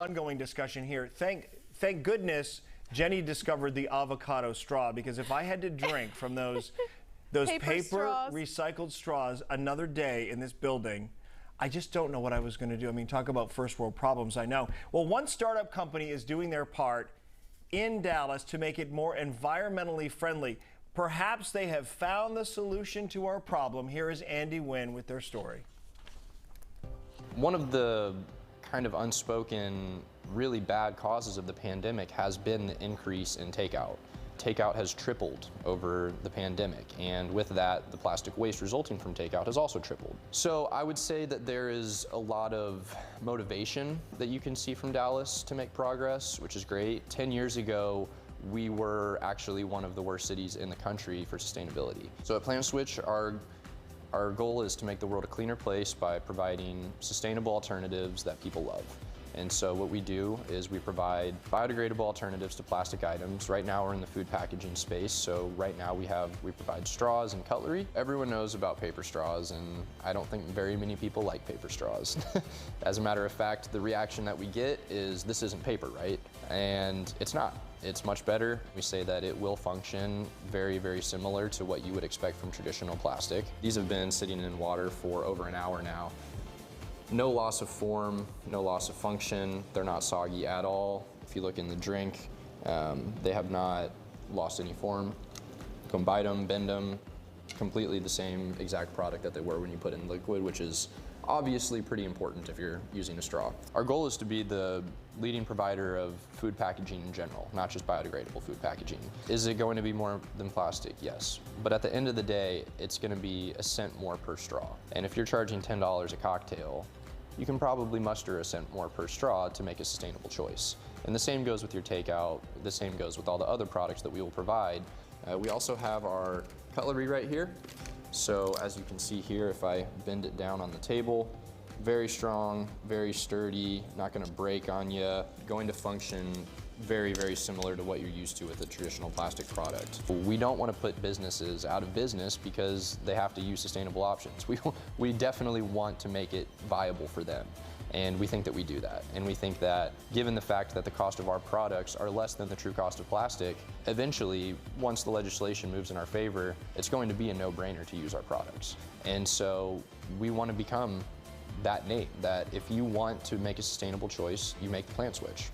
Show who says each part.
Speaker 1: Ongoing discussion here. Thank goodness Jenny discovered the avocado straw, because if I had to drink from those paper recycled straws another day in this building, I just don't know what I was going to do. I mean, talk about first world problems, I know. Well, one startup company is doing their part in Dallas to make it more environmentally friendly. Perhaps they have found the solution to our problem. Here is Andy Wynn with their story.
Speaker 2: One of the kind of unspoken, really bad causes of the pandemic has been the increase in takeout. Takeout has tripled over the pandemic, and with that, the plastic waste resulting from takeout has also tripled. So I would say that there is a lot of motivation that you can see from Dallas to make progress, which is great. 10 years ago, we were actually one of the worst cities in the country for sustainability. So at PlantSwitch, our goal is to make the world a cleaner place by providing sustainable alternatives that people love. And so what we do is we provide biodegradable alternatives to plastic items. Right now we're in the food packaging space, so right now we provide straws and cutlery. Everyone knows about paper straws, and I don't think very many people like paper straws. As a matter of fact, the reaction that we get is, this isn't paper, right? And it's not. It's much better. We say that it will function very, very similar to what you would expect from traditional plastic. These have been sitting in water for over an hour now. No loss of form, no loss of function. They're not soggy at all. If you look in the drink, they have not lost any form. You can bite them, bend them, completely the same exact product that they were when you put in liquid, which is obviously pretty important if you're using a straw. Our goal is to be the leading provider of food packaging in general, not just biodegradable food packaging. Is it going to be more than plastic? Yes. But at the end of the day, it's going to be a cent more per straw. And if you're charging $10 a cocktail, you can probably muster a cent more per straw to make a sustainable choice. And the same goes with your takeout, the same goes with all the other products that we will provide. We also have our cutlery right here. So as you can see here, if I bend it down on the table, very strong, very sturdy, not gonna break on you, going to function very, very similar to what you're used to with a traditional plastic product. We don't want to put businesses out of business because they have to use sustainable options. We definitely want to make it viable for them. And we think that we do that. And we think that given the fact that the cost of our products are less than the true cost of plastic, eventually, once the legislation moves in our favor, it's going to be a no-brainer to use our products. And so we want to become that name, that if you want to make a sustainable choice, you make the PlantSwitch.